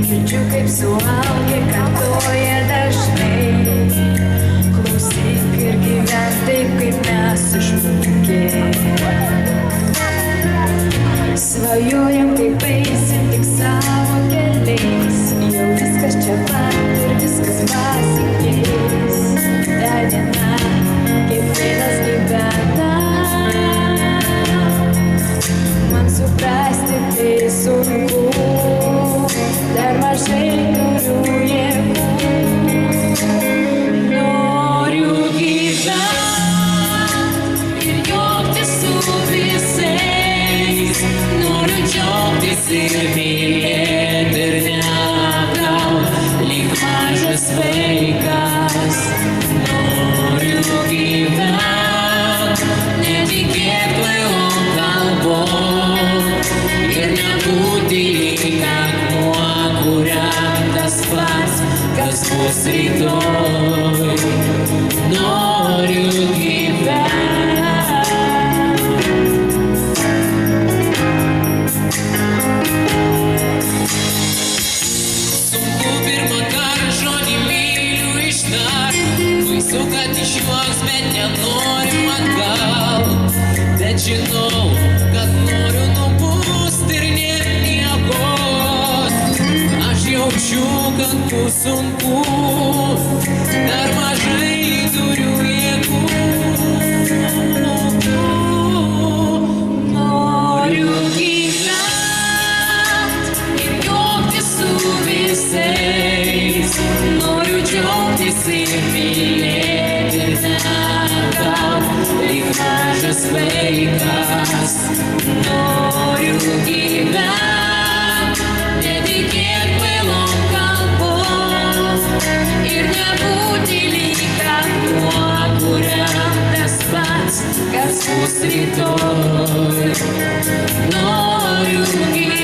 Girdžiu, kaip suaugę kartoja dažnai. Klausyk ir gyvenk taip, kaip mes išmokę. Svajojam, kaip eisim tik savo keliais. Jau viskas čia pat ir viskas pasikeis. Ta diena, kiekvienas gyvena. Man suprasti tai sunku. Dar mažai turiu jėgų. Noriu gyvent ir juoktis su visais. Noriu džiaugtis ir mylėti ir negaut lyg mažas vaikas. Noriu gyvent, netikėt kvailom kalbom ir nebūti lyg akmuo, kuriam tas pats, kas bus rytoj. Noriu gyvent. Sunku pirmą kartą žodį myliu ištart. Baisu, kad išjuoks, bet nenoriu atgal. Bet žinau, kad noriu nubust ir nemiegot. Aš jaučiu, kad bus sunku, dar mažai turiu jėgų. Noriu gyvent ir juoktis su visais. Noriu džiaugtis ir mylėti ir negaut lyg mažas vaikas. Noriu gyvent, netikėt kvailom kalbom ir nebūti lyg akmuo, kuriam tas pats, kas bus rytoj. Noriu gyvent.